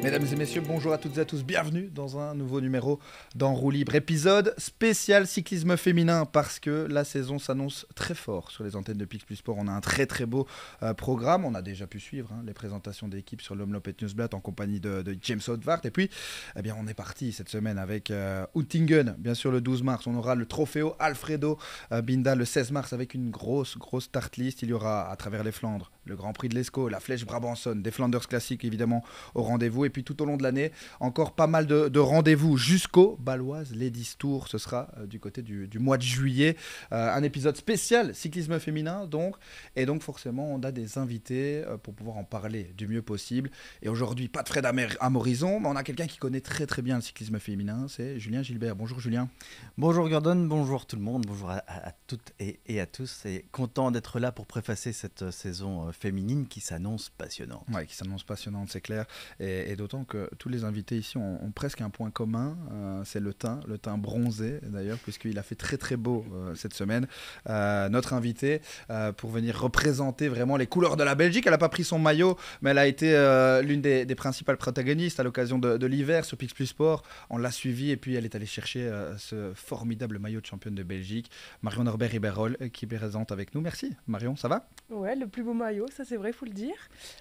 Mesdames et messieurs, bonjour à toutes et à tous, bienvenue dans un nouveau numéro d'En Roue Libre, épisode spécial cyclisme féminin parce que la saison s'annonce très fort sur les antennes de Pix Plus Sport. On a un très très beau programme, on a déjà pu suivre les présentations d'équipes sur l'Omloop et Newsblad en compagnie de James Hotwart et puis on est parti cette semaine avec Oettingen, bien sûr le 12 mars, on aura le Trofeo Alfredo Binda le 16 mars avec une grosse start list. Il y aura à travers les Flandres le Grand Prix de l'Escaut, la Flèche Brabançonne, des Flanders classiques évidemment au rendez-vous. Et puis tout au long de l'année, encore pas mal de rendez-vous jusqu'au Baloise Ladies Tour. Ce sera du côté du mois de juillet. Un épisode spécial cyclisme féminin donc. Et donc forcément, on a des invités pour pouvoir en parler du mieux possible. Et aujourd'hui, pas de Fred Amorizon, mais on a quelqu'un qui connaît très très bien le cyclisme féminin. C'est Julien Gilbert. Bonjour Julien. Bonjour Gordon, bonjour tout le monde, bonjour à toutes et à tous. Et content d'être là pour préfacer cette saison féminine qui s'annonce passionnante. Oui, qui s'annonce passionnante, c'est clair. Et d'autant que tous les invités ici ont presque un point commun, c'est le teint bronzé d'ailleurs, puisqu'il a fait très très beau cette semaine. Notre invitée, pour venir représenter vraiment les couleurs de la Belgique, elle n'a pas pris son maillot, mais elle a été l'une des principales protagonistes à l'occasion de l'hiver sur Pix Plus Sport. On l'a suivie et puis elle est allée chercher ce formidable maillot de championne de Belgique. Marion Norbert-Riberol qui est présente avec nous. Merci Marion, ça va ? Ouais, le plus beau maillot, ça c'est vrai, faut le dire.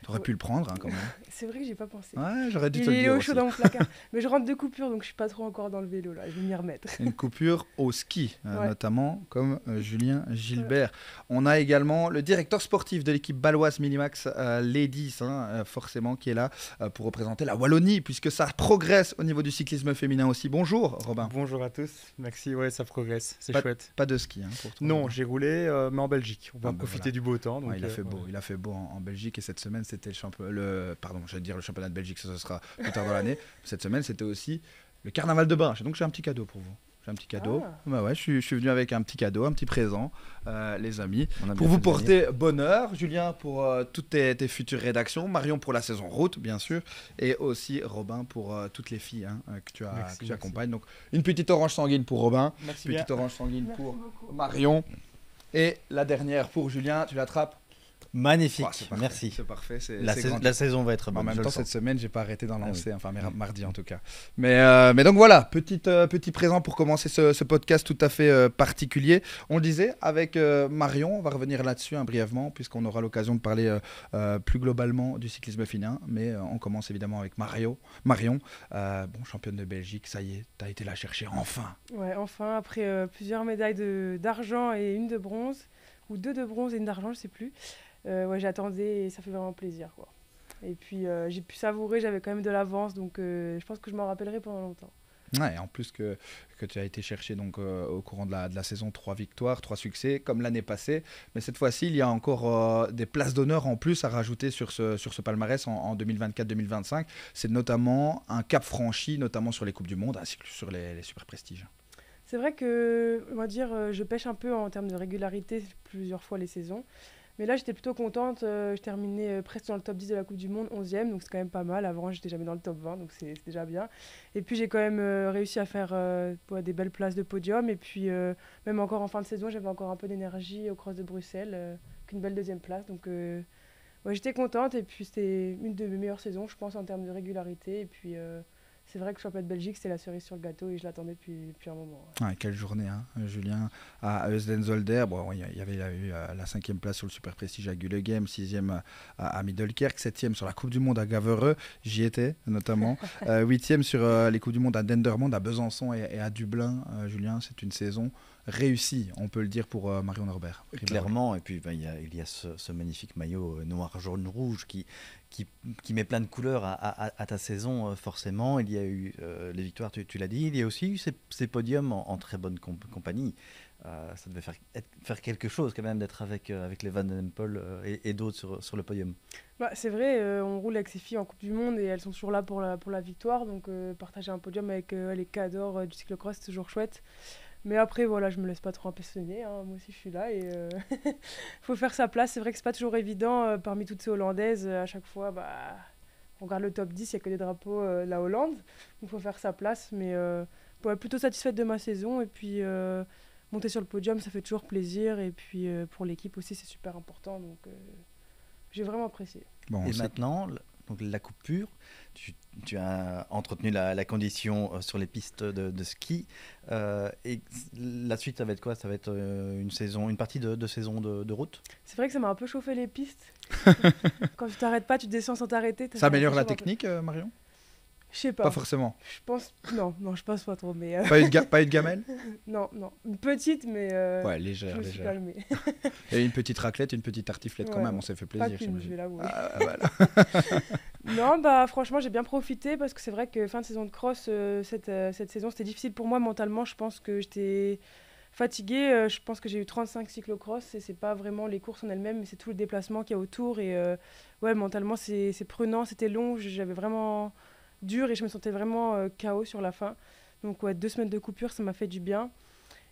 Tu aurais pu le prendre quand même. C'est vrai que j'ai pas pensé. Ouais, j'aurais dû te le Il est dire au aussi. chaud dans mon placard. Mais je rentre de coupure, donc je suis pas trop encore dans le vélo là. Je vais m'y remettre. Une coupure au ski, Ouais. notamment comme Julien Gilbert. On a également le directeur sportif de l'équipe baloise Minimax Ladies, forcément, qui est là pour représenter la Wallonie, puisque ça progresse au niveau du cyclisme féminin aussi. Bonjour Robin. Bonjour à tous, Maxi, ouais ça progresse, c'est Pas- chouette. Pas de ski pour toi. Non, Robin. j'ai roulé, mais en Belgique. On va Ah, bah profiter voilà. du beau temps. Donc, Ouais, il a fait beau, ouais. il a fait beau en Belgique et cette semaine c'était le championnat de Belgique, ça ce sera plus tard dans l'année. Cette semaine c'était aussi le carnaval de Binche, donc j'ai un petit cadeau pour vous. J'ai un petit cadeau. Ah. Bah ouais, je suis venu avec un petit cadeau, un petit présent, les amis. On a Pour bien vous fait de venir. porter bonheur, Julien pour toutes tes futures rédactions, Marion pour la saison route, bien sûr, et aussi Robin pour toutes les filles que tu Merci. accompagnes. Donc, une petite orange sanguine pour Robin, Merci bien. petite orange sanguine Merci pour beaucoup. Marion, et la dernière pour Julien. Tu l'attrapes ? Magnifique, C'est parfait, merci. C'est parfait. La saison va être En bonne. même je temps, le cette sens. semaine, j'ai pas arrêté d'en Ah lancer, mardi en tout cas. Mais donc voilà, petit présent pour commencer ce podcast tout à fait particulier. On le disait, avec Marion, on va revenir là-dessus brièvement, puisqu'on aura l'occasion de parler plus globalement du cyclisme féminin. Mais on commence évidemment avec Marion, championne de Belgique, ça y est, tu as été la chercher enfin. Ouais, enfin, après plusieurs médailles d'argent et une de bronze, ou deux de bronze et une d'argent, je sais plus. Ouais, j'attendais et ça fait vraiment plaisir, quoi. Et puis j'ai pu savourer, j'avais quand même de l'avance, donc je pense que je m'en rappellerai pendant longtemps. Ouais, en plus que tu as été chercher donc, au courant de la saison 3 victoires, 3 succès, comme l'année passée. Mais cette fois-ci, il y a encore des places d'honneur en plus à rajouter sur ce palmarès en 2024-2025. C'est notamment un cap franchi, notamment sur les Coupes du Monde, ainsi que sur les super prestiges. C'est vrai que, on va dire, je pêche un peu en termes de régularité plusieurs fois les saisons. Mais là, j'étais plutôt contente. Je terminais presque dans le top 10 de la Coupe du Monde, 11e, donc c'est quand même pas mal. Avant, j'étais jamais dans le top 20, donc c'est déjà bien. Et puis, j'ai quand même réussi à faire des belles places de podium. Et puis, même encore en fin de saison, j'avais encore un peu d'énergie au Cross de Bruxelles, qu'une belle deuxième place. Donc, ouais, j'étais contente. Et puis, c'était une de mes meilleures saisons, je pense, en termes de régularité. Et puis, c'est vrai que le championnat de Belgique, c'était la cerise sur le gâteau et je l'attendais depuis un moment. Ouais, quelle journée, Julien, à Heusden-Zolder. Bon, il y avait eu la 5e place sur le Super Prestige à Gullegem, 6e à Middelkerk, 7e sur la Coupe du Monde à Gavereux, j'y étais notamment, 8e sur les Coupes du Monde à Dendermonde, à Besançon et à Dublin. Julien, c'est une saison réussie, on peut le dire, pour Marion Norbert. Clairement, et puis il y a ce magnifique maillot noir, jaune, rouge qui met plein de couleurs à ta saison, forcément. Il y a eu les victoires, tu l'as dit, il y a aussi eu ces podiums en très bonne compagnie. Ça devait faire quelque chose quand même d'être avec les Van Den Poel et d'autres sur le podium. Bah, c'est vrai, on roule avec ces filles en Coupe du Monde et elles sont toujours là pour la victoire. Donc partager un podium avec les cadors du cyclocross, c'est toujours chouette. Mais après, voilà, je me laisse pas trop impressionner. Moi aussi, je suis là et faut faire sa place. C'est vrai que c'est pas toujours évident parmi toutes ces Hollandaises. À chaque fois, on regarde le top 10, il n'y a que des drapeaux de la Hollande. Donc, il faut faire sa place. Mais plutôt satisfaite de ma saison. Et puis, monter sur le podium, ça fait toujours plaisir. Et puis, pour l'équipe aussi, c'est super important. Donc, j'ai vraiment apprécié. Bon, Et maintenant, donc la coupure. Tu as entretenu la condition sur les pistes de ski. Et la suite, ça va être quoi? Ça va être une partie de saison de route? C'est vrai que ça m'a un peu chauffé les pistes. Quand tu t'arrêtes pas, tu descends sans t'arrêter. Ça améliore la technique, Marion? Je sais pas. Pas forcément. Je pense non, je pense pas trop, mais Pas une gamelle? non, une petite, mais ouais, légère, je me suis légère. calmée. Et une petite raclette, une petite tartiflette quand Ouais, même, on s'est fait Pas plaisir. qu'une, je j'imagine. vais l'avouer. Ah, voilà. Non, bah franchement, j'ai bien profité parce que c'est vrai que fin de saison de cross, cette saison, c'était difficile pour moi mentalement. Je pense que j'étais fatiguée. Je pense que j'ai eu 35 cyclocross et c'est pas vraiment les courses en elles-mêmes, mais c'est tout le déplacement qu'il y a autour. Et ouais, mentalement, c'est prenant, c'était long. J'avais vraiment dur et je me sentais vraiment KO sur la fin. Donc ouais, 2 semaines de coupure, ça m'a fait du bien.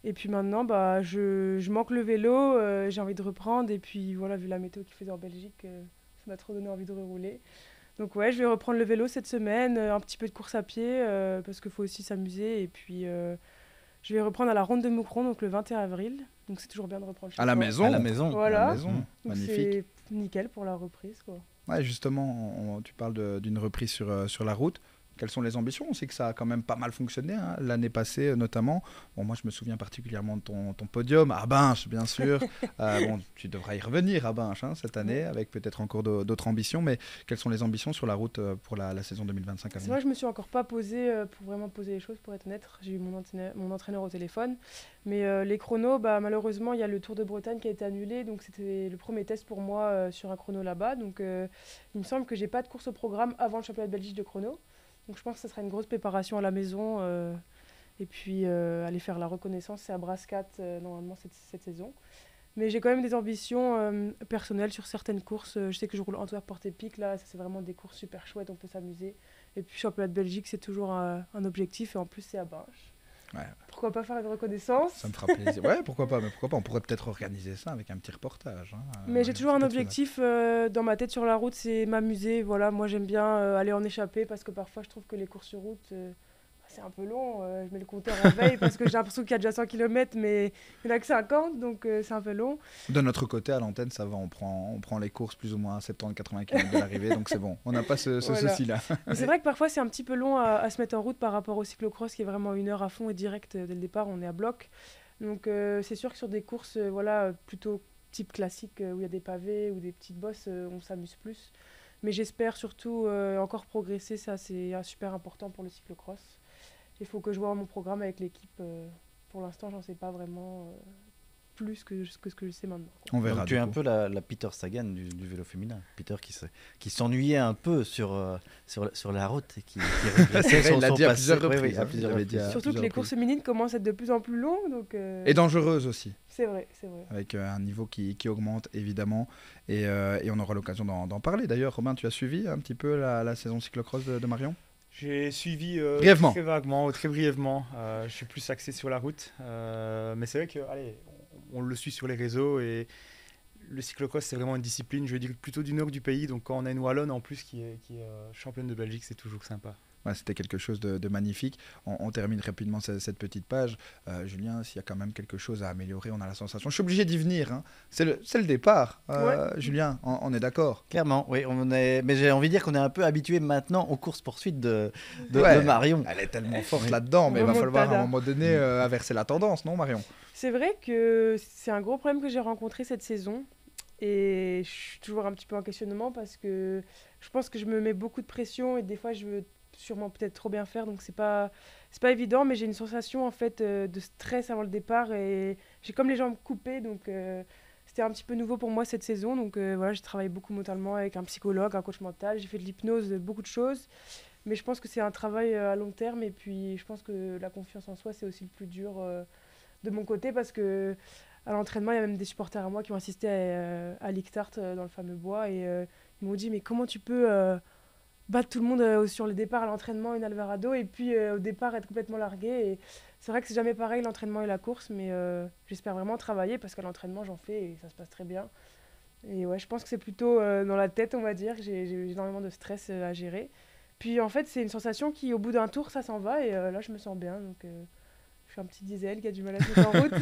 Et puis maintenant, bah, je manque le vélo, j'ai envie de reprendre. Et puis voilà, vu la météo qu'il faisait en Belgique, ça m'a trop donné envie de rerouler. Donc ouais, je vais reprendre le vélo cette semaine, un petit peu de course à pied, parce qu'il faut aussi s'amuser. Et puis je vais reprendre à la Ronde de Moucron, donc le 21 avril. Donc c'est toujours bien de reprendre chez À la soi. maison. À la maison. Voilà. À la maison. Donc Magnifique. c'est nickel pour la reprise, quoi. Ouais, justement, tu parles d'une reprise sur la route. Quelles sont les ambitions? On sait que ça a quand même pas mal fonctionné hein, l'année passée notamment. Bon, moi, je me souviens particulièrement de ton podium à Binche, bien sûr. Bon, tu devras y revenir à Binche hein, cette année, avec peut-être encore d'autres ambitions. Mais quelles sont les ambitions sur la route pour la saison 2025 à C'est venir? vrai que je me suis encore pas posée pour vraiment poser les choses, pour être honnête. J'ai eu mon entraîneur au téléphone. Mais les chronos, bah, malheureusement, il y a le Tour de Bretagne qui a été annulé. Donc c'était le premier test pour moi sur un chrono là-bas. Donc il me semble que j'ai pas de course au programme avant le championnat de Belgique de chrono. Donc je pense que ce sera une grosse préparation à la maison. Et puis aller faire la reconnaissance, c'est à Brascat normalement cette saison. Mais j'ai quand même des ambitions personnelles sur certaines courses. Je sais que je roule Antwerp-Porte-Épic, là, ça c'est vraiment des courses super chouettes, on peut s'amuser. Et puis championnat de Belgique, c'est toujours un objectif, et en plus c'est à Binche. Ouais. Pourquoi pas faire une reconnaissance? Ça me fera plaisir. Ouais, pourquoi pas, mais pourquoi pas. On pourrait peut-être organiser ça avec un petit reportage. Hein. Mais j'ai toujours un peut-être objectif dans ma tête sur la route, c'est m'amuser. Voilà, moi j'aime bien aller en échappée parce que parfois je trouve que les courses sur route, c'est un peu long. Je mets le compteur en veille parce que j'ai l'impression qu'il y a déjà 100 km, mais il n'y en a que 50, donc c'est un peu long. De notre côté, à l'antenne, ça va, on prend les courses plus ou moins à 70-80 km de l'arrivée, donc c'est bon. On n'a pas ce Voilà. souci-là. Mais c'est vrai que parfois c'est un petit peu long à se mettre en route par rapport au cyclocross qui est vraiment 1 heure à fond et direct dès le départ, on est à bloc. Donc c'est sûr que sur des courses voilà, plutôt type classique où il y a des pavés ou des petites bosses, on s'amuse plus. Mais j'espère surtout encore progresser, ça c'est super important pour le cyclocross. Il faut que je vois mon programme avec l'équipe. Pour l'instant, j'en sais pas vraiment plus que ce que je sais maintenant, quoi. On verra. Donc, tu es du un coup. peu la Peter Sagan du vélo féminin. Peter qui s'ennuyait un peu sur la route et qui régressait Il l'a son dit à passé. plusieurs reprises, Oui, à hein. plusieurs Il avait dit reprises. à Surtout que plusieurs les courses féminines commencent à être de plus en plus longues. Donc, Et dangereuse aussi, c'est vrai, c'est vrai. avec un niveau qui augmente évidemment. Et on aura l'occasion d'en parler. D'ailleurs, Robin, tu as suivi un petit peu la saison cyclocross de Marion? J'ai suivi Brièvement. très vaguement, très brièvement. Je suis plus axé sur la route. Mais c'est vrai que, allez, on le suit sur les réseaux et le cyclocross, c'est vraiment une discipline, je veux dire, plutôt du nord du pays. Donc quand on a une Wallonne en plus qui est championne de Belgique, c'est toujours sympa. Ouais, c'était quelque chose de magnifique. On termine rapidement cette petite page. Julien, s'il y a quand même quelque chose à améliorer, on a la sensation. Je suis obligé d'y venir. Hein. C'est le départ. Ouais. Julien, on est d'accord. Clairement, oui. Mais j'ai envie de dire qu'on est un peu habitué maintenant aux courses-poursuites de Ouais. Marion. Elle est tellement forte là-dedans, mais il va Remontada. falloir à un moment donné inverser la tendance, non Marion? C'est vrai que c'est un gros problème que j'ai rencontré cette saison. Et je suis toujours un petit peu en questionnement parce que je pense que je me mets beaucoup de pression et des fois je veux sûrement peut-être trop bien faire, donc c'est pas évident, mais j'ai une sensation en fait de stress avant le départ et j'ai comme les jambes coupées, donc c'était un petit peu nouveau pour moi cette saison. Donc voilà, j'ai travaillé beaucoup mentalement avec un psychologue, un coach mental, j'ai fait de l'hypnose, beaucoup de choses, mais je pense que c'est un travail à long terme. Et puis je pense que la confiance en soi, c'est aussi le plus dur de mon côté, parce que à l'entraînement, il y a même des supporters à moi qui ont assisté à l'Ictart dans le fameux bois, et ils m'ont dit mais comment tu peux battre tout le monde sur le départ à l'entraînement, une Alvarado, et puis au départ être complètement largué. Et c'est vrai que c'est jamais pareil l'entraînement et la course, mais j'espère vraiment travailler parce qu'à l'entraînement j'en fais et ça se passe très bien. Et ouais, je pense que c'est plutôt dans la tête, on va dire. J'ai énormément de stress à gérer. Puis en fait, c'est une sensation qui, au bout d'un tour, ça s'en va, et là je me sens bien. Donc je suis un petit diesel qui a du mal à se mettre en route.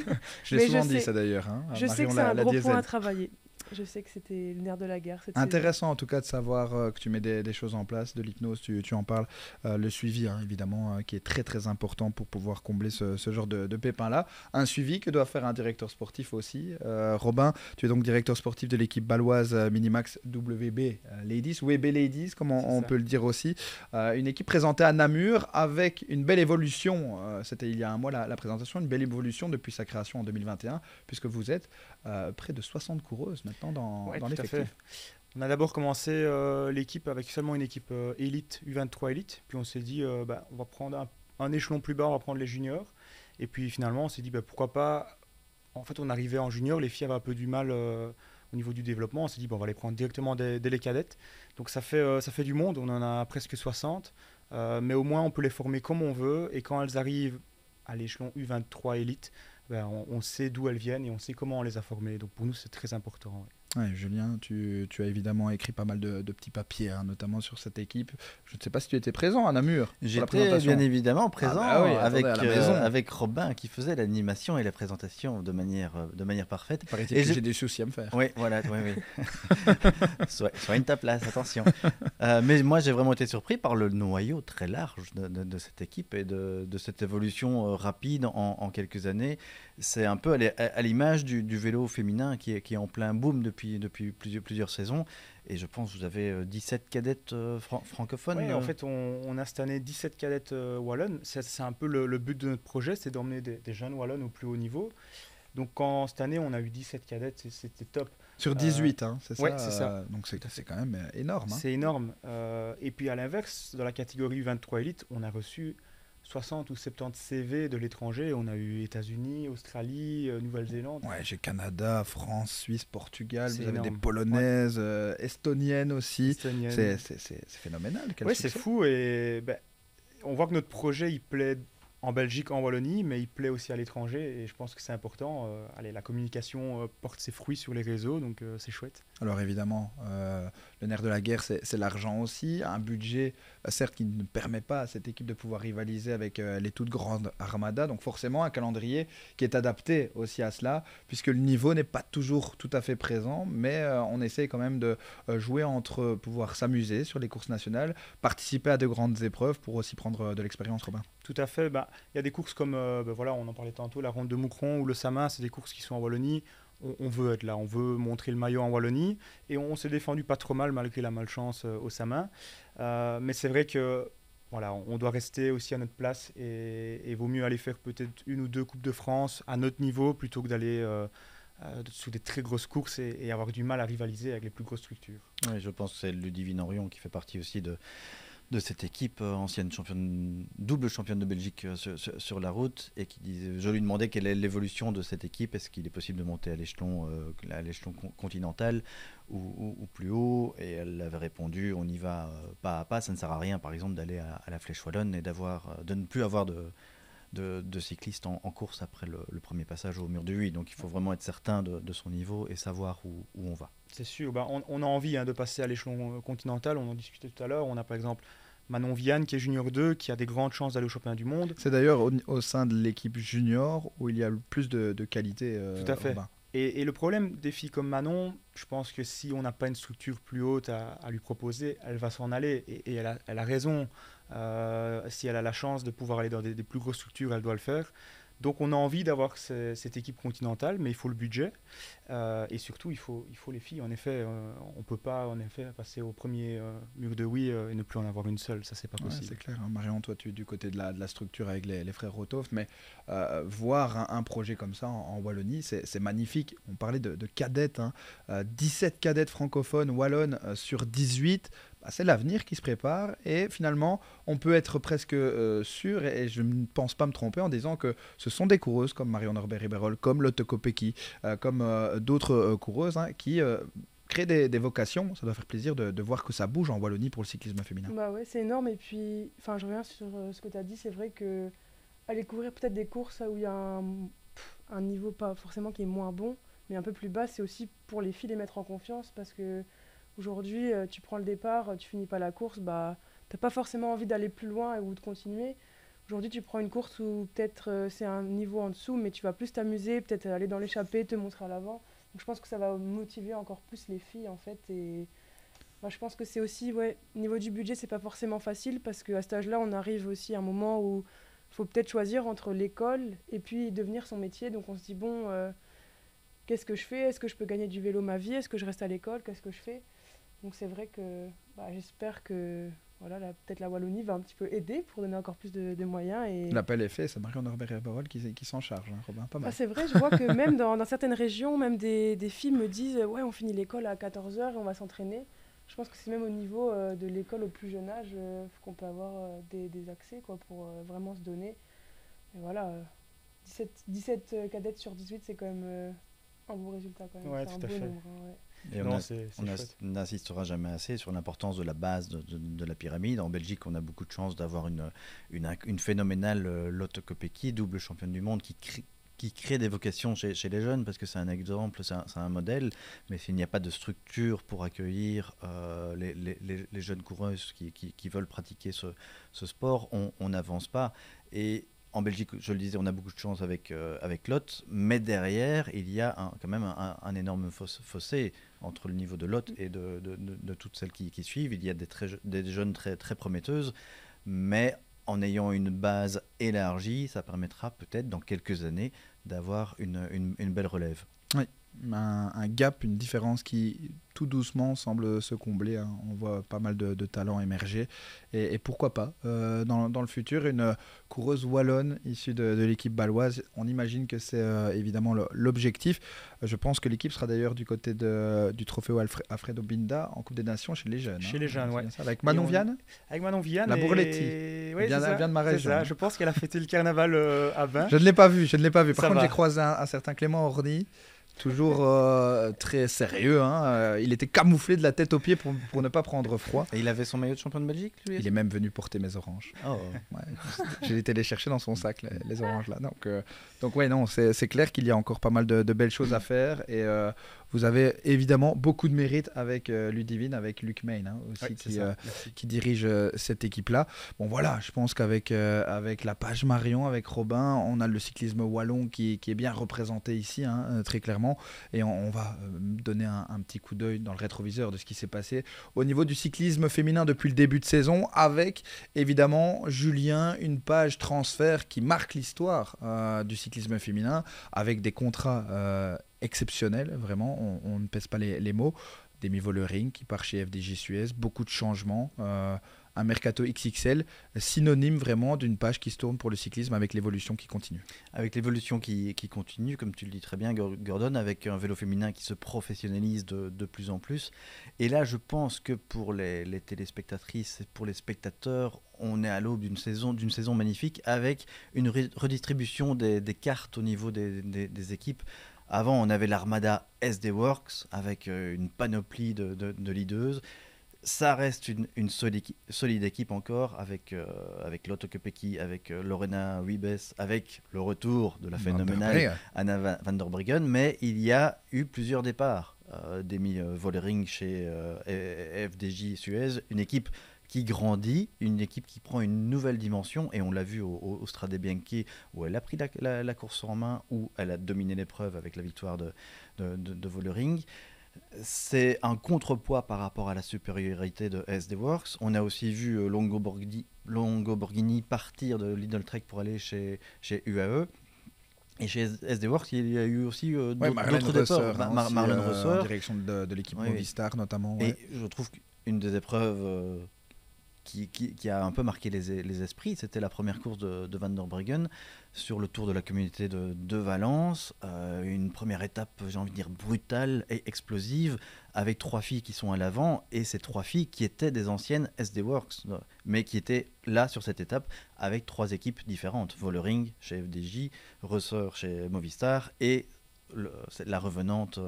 Je l'ai Mais souvent je dit sais- ça d'ailleurs. Hein. Je sais Marion que c'est un la gros diesel. point à travailler. Je sais que c'était le nerf de la guerre cette saison. Intéressant en tout cas de savoir que tu mets des choses en place, de l'hypnose, tu en parles, le suivi évidemment qui est très très important pour pouvoir combler ce genre de pépins-là. Un suivi que doit faire un directeur sportif aussi. Robin, tu es donc directeur sportif de l'équipe baloise Minimax WB Ladies, WB Ladies comme on peut le dire aussi. Une équipe présentée à Namur avec une belle évolution, c'était il y a un mois la présentation, une belle évolution depuis sa création en 2021 puisque vous êtes près de 60 coureuses maintenant dans l'effectif. On a d'abord commencé l'équipe avec seulement une équipe élite, U23 élite. Puis on s'est dit, on va prendre un échelon plus bas, on va prendre les juniors. Et puis finalement, on s'est dit, pourquoi pas. En fait, on arrivait en junior, les filles avaient un peu du mal au niveau du développement. On s'est dit, on va les prendre directement dès les cadettes. Donc ça fait du monde, on en a presque 60. Mais au moins, on peut les former comme on veut. Et quand elles arrivent à l'échelon U23 élite, on sait d'où elles viennent et on sait comment on les a formées. Donc pour nous, c'est très important. Ouais. Ouais, Julien, tu as évidemment écrit pas mal de petits papiers, notamment sur cette équipe. Je ne sais pas si tu étais présent à Namur. J'étais bien évidemment présent avec Robin qui faisait l'animation et la présentation de manière parfaite. Paraît-il que j'ai des soucis à me faire. Oui, voilà. Oui. Soigne ta place, attention. Mais moi, j'ai vraiment été surpris par le noyau très large de cette équipe et de cette évolution rapide en quelques années. C'est un peu à l'image du vélo féminin qui est en plein boom depuis plusieurs saisons. Et je pense que vous avez 17 cadettes francophones. Oui, en fait, on a cette année 17 cadettes wallonnes. C'est un peu le but de notre projet, c'est d'emmener des jeunes wallonnes au plus haut niveau. Donc, cette année, on a eu 17 cadettes, c'était top. Sur 18, c'est ça. Oui, c'est ça. Donc, c'est quand même énorme. C'est énorme. Et puis, à l'inverse, dans la catégorie U23 Elite, on a reçu 60 ou 70 CV de l'étranger. On a eu États-Unis, Australie, Nouvelle-Zélande. Ouais, j'ai Canada, France, Suisse, Portugal. Vous avez des Polonaises, Estoniennes aussi. C'est phénoménal. Oui, c'est fou. Et on voit que notre projet, il plaît en Belgique, en Wallonie, mais il plaît aussi à l'étranger. Et je pense que c'est important. La communication porte ses fruits sur les réseaux, donc c'est chouette. Alors évidemment, le nerf de la guerre, c'est l'argent aussi. Un budget, certes, qui ne permet pas à cette équipe de pouvoir rivaliser avec les toutes grandes armadas. Donc forcément, un calendrier qui est adapté aussi à cela, puisque le niveau n'est pas toujours tout à fait présent. Mais on essaie quand même de jouer entre pouvoir s'amuser sur les courses nationales, participer à de grandes épreuves pour aussi prendre de l'expérience, Robin. Tout à fait. Il y a des courses comme, on en parlait tantôt, la Ronde de Moucron ou le Samin, c'est des courses qui sont en Wallonie. On veut être là, on veut montrer le maillot en Wallonie et on s'est défendu pas trop mal malgré la malchance au Samin. Mais c'est vrai que on doit rester aussi à notre place et vaut mieux aller faire peut-être une ou deux Coupes de France à notre niveau plutôt que d'aller sur des très grosses courses et avoir du mal à rivaliser avec les plus grosses structures. Oui, je pense que c'est Ludivine Orion qui fait partie aussi de cette équipe, ancienne double championne de Belgique sur la route, et je lui demandais quelle est l'évolution de cette équipe, est-ce qu'il est possible de monter à l'échelon continental ou plus haut, et elle avait répondu on y va pas à pas, ça ne sert à rien par exemple d'aller à la Flèche Wallonne et de ne plus avoir de cyclistes en course après le premier passage au mur de Huy. Donc il faut vraiment être certain de son niveau et savoir où on va. C'est sûr, on a envie de passer à l'échelon continental, on en discutait tout à l'heure. On a par exemple Manon Vianne qui est junior 2, qui a des grandes chances d'aller au championnat du monde. C'est d'ailleurs au sein de l'équipe junior où il y a le plus de qualité. Tout à fait. Et le problème des filles comme Manon, je pense que si on n'a pas une structure plus haute à lui proposer, elle va s'en aller. Et elle a raison. Si elle a la chance de pouvoir aller dans des plus grosses structures, elle doit le faire. Donc on a envie d'avoir cette équipe continentale, mais il faut le budget. Et surtout, il faut les filles. En effet, on ne peut pas passer au premier mur de Huy et ne plus en avoir une seule. Ça, c'est pas possible. C'est clair. Marion, toi, tu es du côté de la structure avec les frères Rotov, mais voir un projet comme ça en Wallonie, c'est magnifique. On parlait de cadettes. 17 cadettes francophones wallonnes sur 18. C'est l'avenir qui se prépare et finalement on peut être presque sûr, et je ne pense pas me tromper en disant que ce sont des coureuses comme Marion Norbert-Riberol, comme Lotte Kopecky, comme d'autres coureuses qui créent des vocations. Ça doit faire plaisir de voir que ça bouge en Wallonie pour le cyclisme féminin. Ouais, c'est énorme. Et puis je reviens sur ce que tu as dit, c'est vrai que aller courir peut-être des courses où il y a un niveau pas forcément qui est moins bon mais un peu plus bas, c'est aussi pour les filles les mettre en confiance, parce que aujourd'hui, tu prends le départ, tu finis pas la course, t'as pas forcément envie d'aller plus loin ou de continuer. Aujourd'hui, tu prends une course où peut-être c'est un niveau en dessous, mais tu vas plus t'amuser, peut-être aller dans l'échappée, te montrer à l'avant. Donc je pense que ça va motiver encore plus les filles en fait. Et moi, je pense que c'est aussi, au niveau du budget, c'est pas forcément facile parce qu'à cet âge-là, on arrive aussi à un moment où il faut peut-être choisir entre l'école et puis devenir son métier. Donc on se dit, bon, qu'est-ce que je fais? Est-ce que je peux gagner du vélo ma vie? Est-ce que je reste à l'école? Qu'est-ce que je fais? Donc c'est vrai que j'espère que voilà, peut-être la Wallonie va un petit peu aider pour donner encore plus de moyens. Et... L'appel est fait, c'est Marion Norbert-Barol qui s'en charge, hein, Robin, pas mal. C'est vrai, je vois que même dans certaines régions, même des filles me disent ouais, on finit l'école à 14h et on va s'entraîner. Je pense que c'est même au niveau de l'école au plus jeune âge qu'on peut avoir des accès quoi, pour vraiment se donner. Et voilà, 17 cadettes sur 18, c'est quand même un beau résultat. Quand même. Ouais, c'est tout un à beau fait. nombre. Ouais. Et Non, on n'insistera jamais assez sur l'importance de la base de la pyramide. En Belgique, on a beaucoup de chance d'avoir une phénoménale Lotte Kopecky, double championne du monde, qui crée des vocations chez les jeunes, parce que c'est un exemple, c'est un modèle, mais s'il n'y a pas de structure pour accueillir les jeunes coureuses qui veulent pratiquer ce sport, on n'avance pas. Et en Belgique, je le disais, on a beaucoup de chance avec Lotte, mais derrière, il y a quand même un énorme fossé entre le niveau de Lotte et de toutes celles qui suivent. Il y a des jeunes très, très prometteuses, mais en ayant une base élargie, ça permettra peut-être dans quelques années d'avoir une belle relève. Oui, un gap, une différence qui tout doucement semble se combler, hein. On voit pas mal de talents émerger et pourquoi pas dans le futur une coureuse wallonne issue de l'équipe bâloise. On imagine que c'est évidemment l'objectif. Je pense que l'équipe sera d'ailleurs du côté du trophée Alfredo Binda en Coupe des Nations chez les jeunes. Chez les jeunes, ouais. Avec Manon Vianne. Avec Manon Vianne. La Bourletti. Ouais, vient de ma région. Je pense qu'elle a fêté le carnaval à Bain. Je ne l'ai pas vu. Par contre, va. j'ai croisé un certain Clément Orny. Toujours très sérieux, hein. Il était camouflé de la tête aux pieds pour ne pas prendre froid. Et il avait son maillot de champion de Belgique, lui? Il est même venu porter mes oranges. Oh. Ouais, j'ai été les chercher dans son sac, les oranges là. Donc ouais, non, c'est clair qu'il y a encore pas mal de belles choses à faire. Et vous avez évidemment beaucoup de mérite avec Ludivine, avec Luc Main aussi, qui dirige cette équipe-là. Bon voilà, je pense qu'avec la page Marion, avec Robin, on a le cyclisme wallon qui est bien représenté ici, hein, très clairement. Et on va donner un petit coup d'œil dans le rétroviseur de ce qui s'est passé au niveau du cyclisme féminin depuis le début de saison, avec évidemment Julien, une page transfert qui marque l'histoire du cyclisme féminin, avec des contrats exceptionnels, vraiment, on ne pèse pas les mots. Demi Vollering qui part chez FDJ Suez, beaucoup de changements, un mercato XXL, synonyme vraiment d'une page qui se tourne pour le cyclisme avec l'évolution qui continue. Avec l'évolution qui continue, comme tu le dis très bien, Gordon, avec un vélo féminin qui se professionnalise de plus en plus. Et là, je pense que pour les téléspectatrices et pour les spectateurs, on est à l'aube d'une saison magnifique, avec une redistribution des cartes au niveau des équipes. Avant, on avait l'armada SD Works avec une panoplie de leaders. Ça reste une solide équipe encore avec Lotte Kopecky, avec Lorena Wiebes, avec le retour de la phénoménale Anna van der Breggen. Mais il y a eu plusieurs départs. Demi Vollering chez FDJ Suez, une équipe qui grandit, une équipe qui prend une nouvelle dimension, et on l'a vu au Strade Bianche, où elle a pris la course en main, où elle a dominé l'épreuve avec la victoire de Vollering. C'est un contrepoids par rapport à la supériorité de SD Works. On a aussi vu Longo Borghini partir de Lidl Trek pour aller chez UAE. Et chez SD Works, il y a eu aussi d'autres départs. Marlon Rosser, en direction de l'équipe Movistar notamment. Ouais. Et je trouve qu'une des épreuves qui a un peu marqué les esprits, c'était la première course de Van der Breggen sur le Tour de la Communauté de Valence. Une première étape, j'ai envie de dire, brutale et explosive, avec 3 filles qui sont à l'avant, et ces 3 filles qui étaient des anciennes SD Works, mais qui étaient là sur cette étape avec 3 équipes différentes. Vollering chez FDJ, Rosser chez Movistar, et la revenante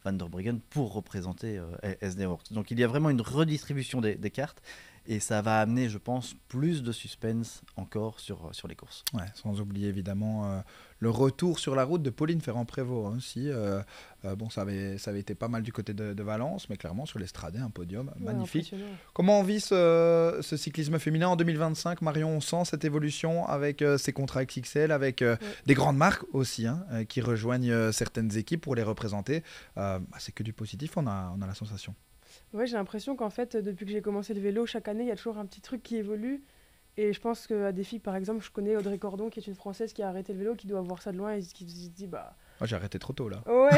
Van der Breggen pour représenter SD Works. Donc il y a vraiment une redistribution des cartes. et ça va amener, je pense, plus de suspense encore sur les courses. Ouais, sans oublier évidemment le retour sur la route de Pauline Ferrand-Prévot aussi. Bon, ça avait été pas mal du côté de Valence, mais clairement sur l'Estradé, un podium magnifique. Comment on vit ce cyclisme féminin en 2025, Marion? On sent cette évolution avec ces contrats XXL, avec des grandes marques aussi qui rejoignent certaines équipes pour les représenter. C'est que du positif, on a la sensation. Ouais, j'ai l'impression qu'en fait, depuis que j'ai commencé le vélo, chaque année, il y a toujours un petit truc qui évolue. Et je pense qu'à des filles, par exemple, je connais Audrey Cordon, qui est une Française qui a arrêté le vélo, qui doit voir ça de loin et qui se dit, bah... Moi, j'ai arrêté trop tôt, là. Ouais.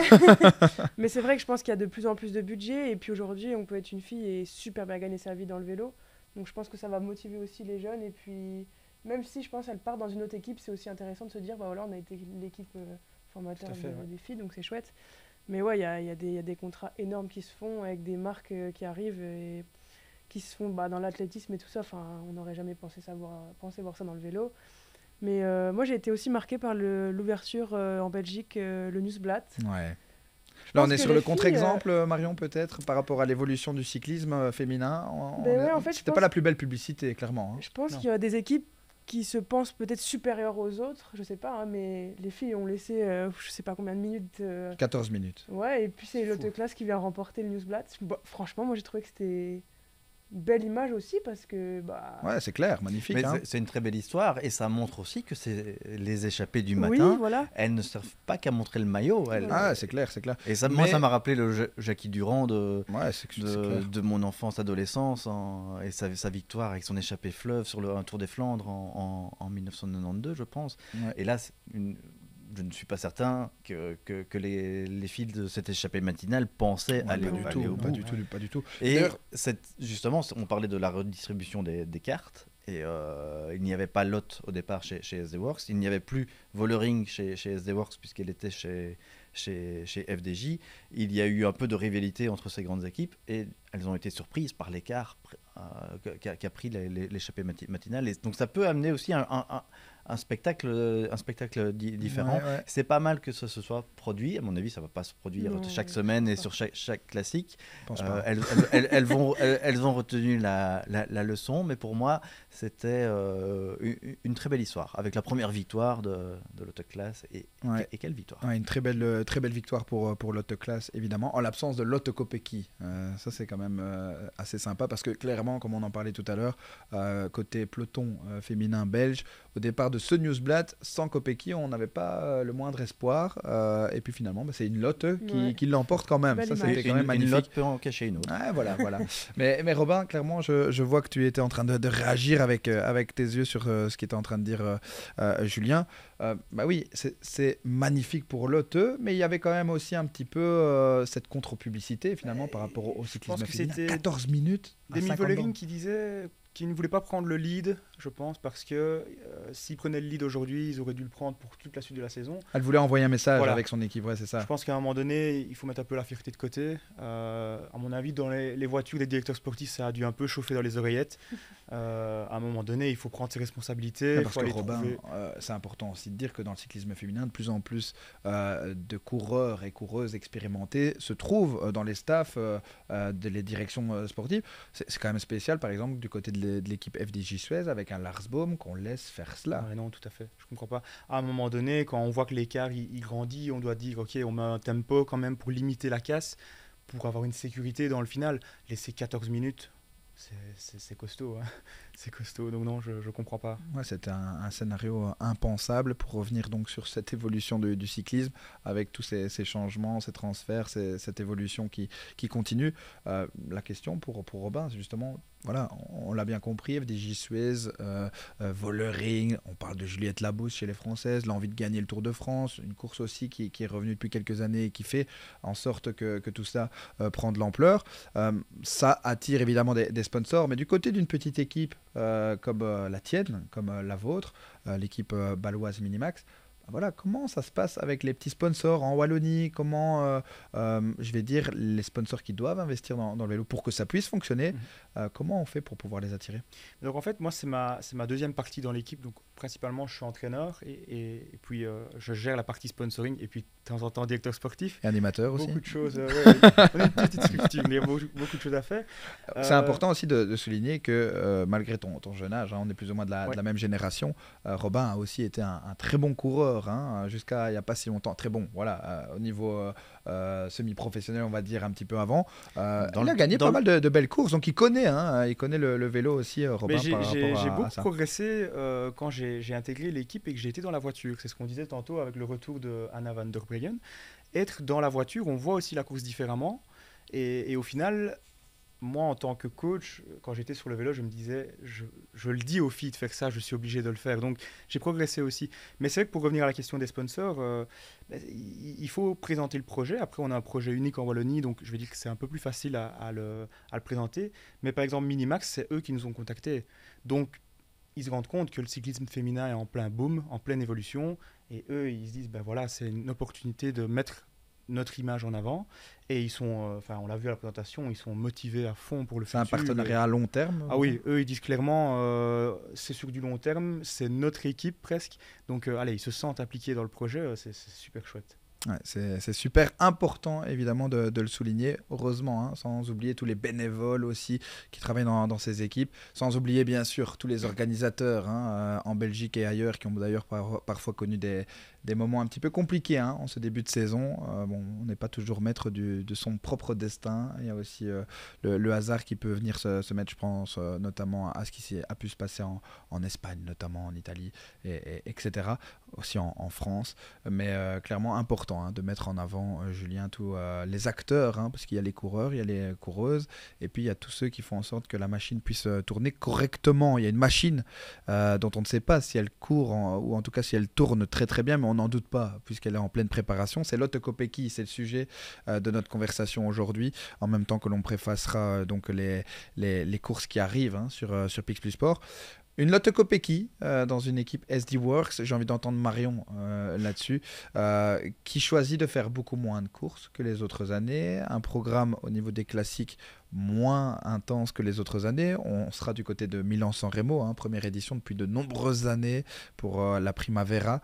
Mais c'est vrai que je pense qu'il y a de plus en plus de budget. Et puis aujourd'hui, on peut être une fille et super bien gagner sa vie dans le vélo. Donc je pense que ça va motiver aussi les jeunes. Et puis, même si je pense qu'elle part dans une autre équipe, c'est aussi intéressant de se dire, bah voilà, on a été l'équipe formateur des filles, donc c'est chouette. Mais ouais, il y a des contrats énormes qui se font avec des marques qui arrivent et qui se font dans l'athlétisme et tout ça. Enfin, on n'aurait jamais pensé voir ça dans le vélo. Mais moi, j'ai été aussi marquée par l'ouverture en Belgique, le Newsblad. Ouais. Là, on est sur le contre-exemple, Marion, peut-être, par rapport à l'évolution du cyclisme féminin. En fait, c'était pas la plus belle publicité, clairement. Je pense qu'il y a des équipes qui se pensent peut-être supérieures aux autres, je sais pas, mais les filles ont laissé, je sais pas combien de minutes. 14 minutes. Ouais, et puis c'est l'autoclasse qui vient remporter le Newsblad. Franchement, moi, j'ai trouvé que c'était... belle image aussi parce que ouais, c'est clair, magnifique. Mais c'est une très belle histoire et ça montre aussi que c'est les échappées du matin. Oui, voilà. Elles ne servent pas qu'à montrer le maillot. C'est clair, c'est clair. Et ça, moi, ça m'a rappelé le Jackie Durand de mon enfance, adolescence, et sa victoire avec son échappée fleuve sur un Tour des Flandres en 1992, je pense. Ouais. Et là, je ne suis pas certain que les filles de cette échappée matinale pensaient aller au bout. Pas du tout. Et justement, on parlait de la redistribution des cartes. Et il n'y avait pas Lot au départ chez SD Works. Il n'y avait plus Vollering chez SD Works puisqu'elle était chez FDJ. Il y a eu un peu de rivalité entre ces grandes équipes et elles ont été surprises par l'écart qu'a pris l'échappée matinale. Et donc ça peut amener aussi un spectacle différent. Ouais. C'est pas mal que ça se soit produit. À mon avis, ça va pas se produire chaque semaine et sur chaque classique. Elles ont retenu la leçon, mais pour moi, c'était une très belle histoire avec la première victoire de l'autoclass. Et quelle victoire! Ouais, une très belle victoire pour l'autoclass, évidemment, en l'absence de Lotte Kopecky. Ça, c'est quand même assez sympa parce que clairement, comme on en parlait tout à l'heure, côté peloton féminin belge, au départ de ce Newsblad, sans Kopecky, on n'avait pas le moindre espoir. Et puis finalement, c'est une Lotte qui l'emporte quand même. Ça, c'était quand même magnifique. Une Lotte peut en cacher une autre. Voilà. mais Robin, clairement, je vois que tu étais en train de réagir avec tes yeux sur ce qu'était en train de dire Julien. Oui, c'est magnifique pour Lotte, mais il y avait quand même aussi un petit peu cette contre-publicité finalement par rapport au cyclisme féminin. 14 minutes. Demi Vollering qui disait qu'il ne voulait pas prendre le lead, je pense, parce que s'ils prenaient le lead aujourd'hui, ils auraient dû le prendre pour toute la suite de la saison. Elle voulait envoyer un message avec son équipe, c'est ça. Je pense qu'à un moment donné, il faut mettre un peu la fierté de côté. À mon avis, dans les voitures des directeurs sportifs, ça a dû un peu chauffer dans les oreillettes. À un moment donné, il faut prendre ses responsabilités. Parce que Robin, c'est important aussi de dire que dans le cyclisme féminin, de plus en plus de coureurs et coureuses expérimentés se trouvent dans les staffs des directions sportives. C'est quand même spécial, par exemple, du côté de l'équipe FDJ Suez avec un Lars Boom qu'on laisse faire cela. Non, tout à fait. Je comprends pas. À un moment donné, quand on voit que l'écart il grandit, on doit dire ok, on met un tempo quand même pour limiter la casse, pour avoir une sécurité dans le final. Laisser 14 minutes, c'est costaud. Hein. C'est costaud, donc non, je comprends pas. Ouais, c'était un scénario impensable pour revenir donc sur cette évolution du cyclisme avec tous ces changements, ces transferts, cette évolution qui continue. La question pour Robin, c'est justement, voilà, on l'a bien compris, FDJ Suez, Vollering, on parle de Juliette Labousse chez les Françaises, l'envie de gagner le Tour de France, une course aussi qui est revenue depuis quelques années et qui fait en sorte que tout ça prend de l'ampleur. Ça attire évidemment des sponsors, mais du côté d'une petite équipe comme la tienne, comme la vôtre, l'équipe baloise Minimax, Voilà, comment ça se passe avec les petits sponsors en Wallonie? Comment, je vais dire, les sponsors qui doivent investir dans le vélo pour que ça puisse fonctionner, comment on fait pour pouvoir les attirer? Donc en fait, moi, c'est ma deuxième partie dans l'équipe. Donc principalement, je suis entraîneur et puis je gère la partie sponsoring et puis de temps en temps directeur sportif. Et animateur aussi. Beaucoup de choses. On est une petite structure, mais il y a beaucoup de choses à faire. C'est important aussi de souligner que malgré ton jeune âge, hein, on est plus ou moins de la même génération. Robin a aussi été un très bon coureur. Jusqu'à il n'y a pas si longtemps, très bon, voilà, au niveau semi-professionnel, on va dire un petit peu avant. Il a gagné pas mal de belles courses, donc il connaît le vélo aussi, Robin, par rapport J'ai à beaucoup ça. progressé quand j'ai intégré l'équipe et que j'ai été dans la voiture. C'est ce qu'on disait tantôt avec le retour de Anna van der Breggen. Être dans la voiture, on voit aussi la course différemment. Et au final, moi, en tant que coach, quand j'étais sur le vélo, je me disais, je le dis aux filles de faire ça, je suis obligé de le faire. Donc, j'ai progressé aussi. Mais c'est vrai que pour revenir à la question des sponsors, il faut présenter le projet. Après, on a un projet unique en Wallonie, donc je vais dire que c'est un peu plus facile à le présenter. Mais par exemple, Minimax, c'est eux qui nous ont contactés. Donc, ils se rendent compte que le cyclisme féminin est en plein boom, en pleine évolution. Et eux, ils se disent, ben voilà, c'est une opportunité de mettre notre image en avant et ils sont, on l'a vu à la présentation, ils sont motivés à fond pour le futur. C'est un partenariat à long terme? Ah oui, eux ils disent clairement c'est sur du long terme, c'est notre équipe presque, donc allez, ils se sentent impliqués dans le projet, c'est super chouette. Ouais, c'est super important évidemment de le souligner, heureusement, sans oublier tous les bénévoles aussi qui travaillent dans ces équipes, sans oublier bien sûr tous les organisateurs en Belgique et ailleurs qui ont d'ailleurs parfois connu des moments un petit peu compliqués en ce début de saison. On n'est pas toujours maître de son propre destin, il y a aussi le hasard qui peut venir se mettre, je pense notamment à ce qui a pu se passer en Espagne, notamment en Italie, etc., aussi en France, mais clairement important de mettre en avant, Julien, tous les acteurs, parce qu'il y a les coureurs, il y a les coureuses, et puis il y a tous ceux qui font en sorte que la machine puisse tourner correctement. Il y a une machine dont on ne sait pas si elle court, ou en tout cas si elle tourne très très bien, mais on n'en doute pas, puisqu'elle est en pleine préparation. C'est Lotte Kopecky, c'est le sujet de notre conversation aujourd'hui, en même temps que l'on préfacera donc les courses qui arrivent sur Pix Plus Sport. Une Lotte Kopecky dans une équipe SD Works, j'ai envie d'entendre Marion là-dessus, qui choisit de faire beaucoup moins de courses que les autres années, un programme au niveau des classiques moins intense que les autres années. On sera du côté de Milan-San Remo, première édition depuis de nombreuses années pour la Primavera,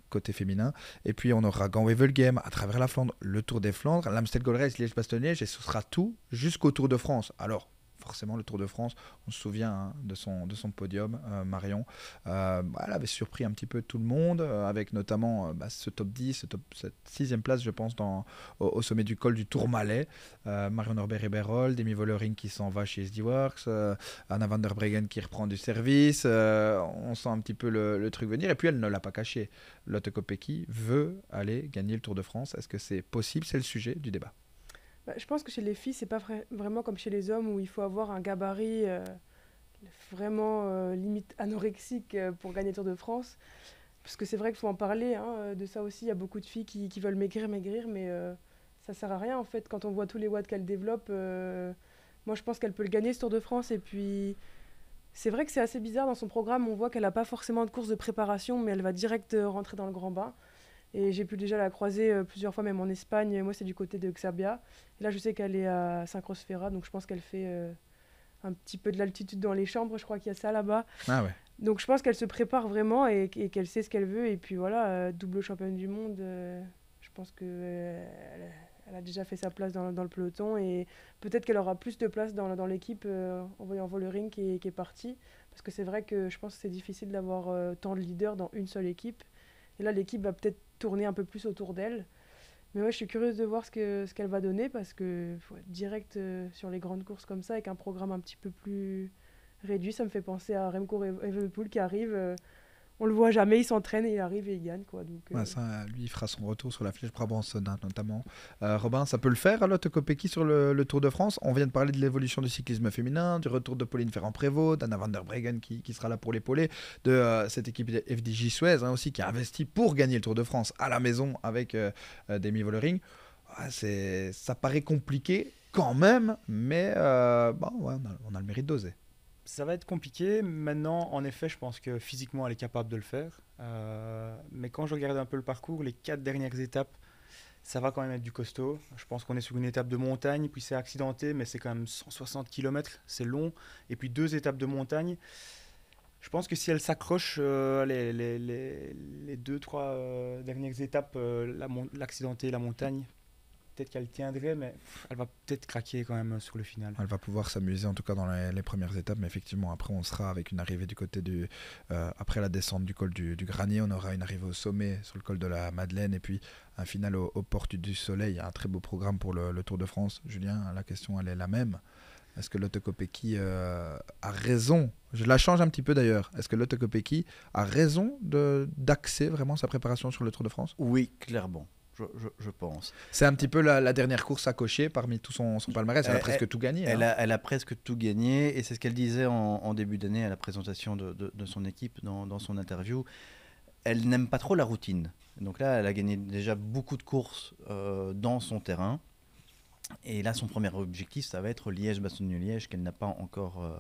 côté féminin. Et puis on aura Gand-Wevelgem à travers la Flandre, le Tour des Flandres, l'Amstel Gold Race, Liège-Bastogne-Liège, et ce sera tout jusqu'au Tour de France. Alors, forcément, le Tour de France, on se souvient de son podium, Marion. Elle avait surpris un petit peu tout le monde, avec notamment ce top 10, cette 6e place, je pense, au sommet du col du Tourmalet. Marion Norbert-Héberol, Demi Vollering qui s'en va chez SD Works, Anna van der Breggen qui reprend du service. On sent un petit peu le truc venir. Et puis, elle ne l'a pas caché. Lotte Kopecky veut aller gagner le Tour de France. Est-ce que c'est possible? C'est le sujet du débat. Je pense que chez les filles, c'est pas vraiment comme chez les hommes où il faut avoir un gabarit vraiment limite anorexique pour gagner le Tour de France. Parce que c'est vrai qu'il faut en parler de ça aussi. Il y a beaucoup de filles qui veulent maigrir, mais ça sert à rien en fait. Quand on voit tous les watts qu'elle développe, moi je pense qu'elle peut le gagner ce Tour de France. Et puis c'est vrai que c'est assez bizarre dans son programme. On voit qu'elle n'a pas forcément de course de préparation, mais elle va direct rentrer dans le grand bain. Et j'ai pu déjà la croiser plusieurs fois, même en Espagne. Moi, c'est du côté de Xabia. Et là, je sais qu'elle est à Saint-Croix-Ferrat, donc je pense qu'elle fait un petit peu de l'altitude dans les chambres. Je crois qu'il y a ça là-bas. Ah ouais. Donc je pense qu'elle se prépare vraiment et qu'elle sait ce qu'elle veut. Et puis voilà, double championne du monde, je pense qu'elle a déjà fait sa place dans le peloton. Et peut-être qu'elle aura plus de place dans l'équipe en voyant Vollering qui est parti. Parce que c'est vrai que je pense que c'est difficile d'avoir tant de leaders dans une seule équipe. Et là, l'équipe va peut-être tourner un peu plus autour d'elle. Mais ouais, je suis curieuse de voir ce qu'elle va donner parce que faut être direct sur les grandes courses comme ça, avec un programme un petit peu plus réduit. Ça me fait penser à Remco Evenepoel qui arrive. On le voit jamais, il s'entraîne et il arrive et il gagne, quoi. Donc, ça, lui, il fera son retour sur la flèche Brabantse notamment. Robin, ça peut le faire, Lotte Kopecky sur le Tour de France. On vient de parler de l'évolution du cyclisme féminin, du retour de Pauline Ferrand-Prévot, d'Anna van der Breggen qui sera là pour l'épauler, de cette équipe FDJ Suez aussi qui a investi pour gagner le Tour de France à la maison avec Demi Vollering. Ça paraît compliqué quand même, mais on a le mérite d'oser. Ça va être compliqué. Maintenant, en effet, je pense que physiquement, elle est capable de le faire. Mais quand je regarde un peu le parcours, les 4 dernières étapes, ça va quand même être du costaud. Je pense qu'on est sur une étape de montagne, puis c'est accidenté, mais c'est quand même 160 km, c'est long. Et puis 2 étapes de montagne. Je pense que si elle s'accroche les 2-3 dernières étapes, l'accidenté, la montagne, peut-être qu'elle tiendrait, mais elle va peut-être craquer quand même sur le final. Elle va pouvoir s'amuser en tout cas dans les premières étapes, mais effectivement après on sera avec une arrivée du côté après la descente du col du Granier, on aura une arrivée au sommet sur le col de la Madeleine et puis un final aux Portes du Soleil. Il y a un très beau programme pour le Tour de France. Julien, la question elle est la même. Est-ce que Lotte Kopecky a raison? Je la change un petit peu d'ailleurs. Est-ce que Lotte Kopecky a raison d'axer vraiment sa préparation sur le Tour de France? Oui, clairement. Je pense. C'est un petit peu la dernière course à cocher parmi tout son palmarès. Elle a presque tout gagné. Elle a presque tout gagné et c'est ce qu'elle disait en début d'année à la présentation de son équipe dans son interview. Elle n'aime pas trop la routine. Donc là, elle a gagné déjà beaucoup de courses dans son terrain. Et là, son premier objectif, ça va être Liège-Bastogne-Liège, qu'elle n'a pas encore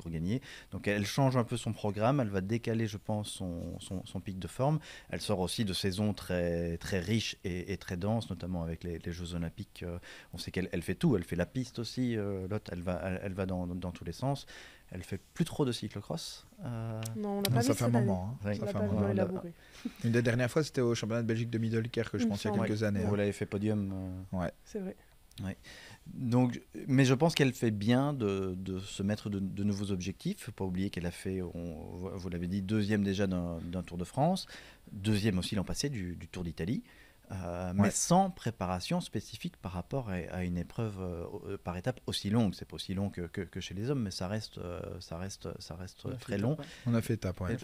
gagné. Donc elle change un peu son programme, elle va décaler, je pense, son pic de forme. Elle sort aussi de saisons très, très riches et très denses, notamment avec les Jeux Olympiques. On sait qu'elle fait tout, elle fait la piste aussi, Lotte, elle va dans tous les sens. Elle fait plus trop de cyclocross. Non, on n'a pas vu ça fait un moment. Oui. Ça fait un pas moment. vu élaboré. Une des dernières fois, c'était au championnat de Belgique de Middelkerke, je Il me pense, il y a semble. quelques années. Vous l'avez fait podium. Ouais. C'est vrai. Donc, mais je pense qu'elle fait bien de se mettre de nouveaux objectifs. Il ne faut pas oublier qu'elle a fait, vous l'avez dit, 2e déjà d'un Tour de France, 2e aussi l'an passé du Tour d'Italie, mais sans préparation spécifique par rapport à une épreuve par étape aussi longue. C'est pas aussi long que chez les hommes, mais ça reste très long. On a fait étape, ouais.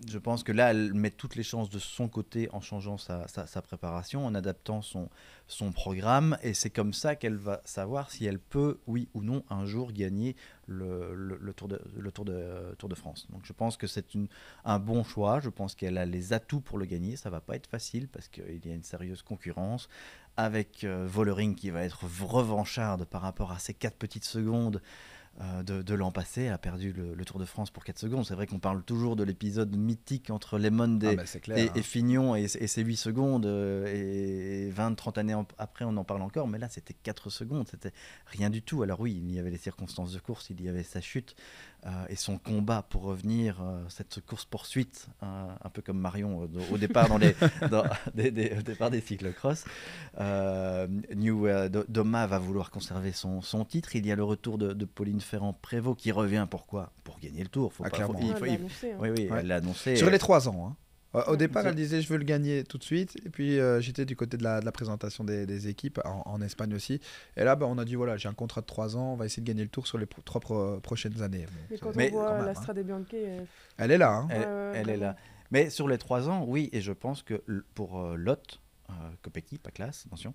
Je pense que là, elle met toutes les chances de son côté en changeant sa préparation, en adaptant son programme. Et c'est comme ça qu'elle va savoir si elle peut, oui ou non, un jour gagner le Tour de France. Donc je pense que c'est un bon choix. Je pense qu'elle a les atouts pour le gagner. Ça ne va pas être facile parce qu'il y a une sérieuse concurrence. Avec Vollering qui va être revancharde par rapport à ces 4 petites secondes de l'an passé. Elle a perdu le Tour de France pour 4 secondes. C'est vrai qu'on parle toujours de l'épisode mythique entre Lemond et Fignon et ces 8 secondes. Et 20-30 années après, on en parle encore. Mais là, c'était 4 secondes. C'était rien du tout. Alors oui, il y avait les circonstances de course. Il y avait sa chute et son combat pour revenir. Cette course-poursuite, un peu comme Marion au départ, au départ des cyclocross. Doma va vouloir conserver son titre. Il y a le retour de Pauline Ferrand-Prévot qui revient. Pourquoi? Pour gagner le Tour. Elle l'a annoncé. Sur les 3 ans. Au départ, elle disait je veux le gagner tout de suite. Et puis j'étais du côté de la présentation des équipes en Espagne aussi. Et là, on a dit voilà, j'ai un contrat de 3 ans, on va essayer de gagner le Tour sur les 3 prochaines années. Mais quand on voit la Strade Bianche, elle est là. Elle est là. Mais sur les 3 ans, oui, et je pense que pour Lotte, Kopecky, pas classe, attention,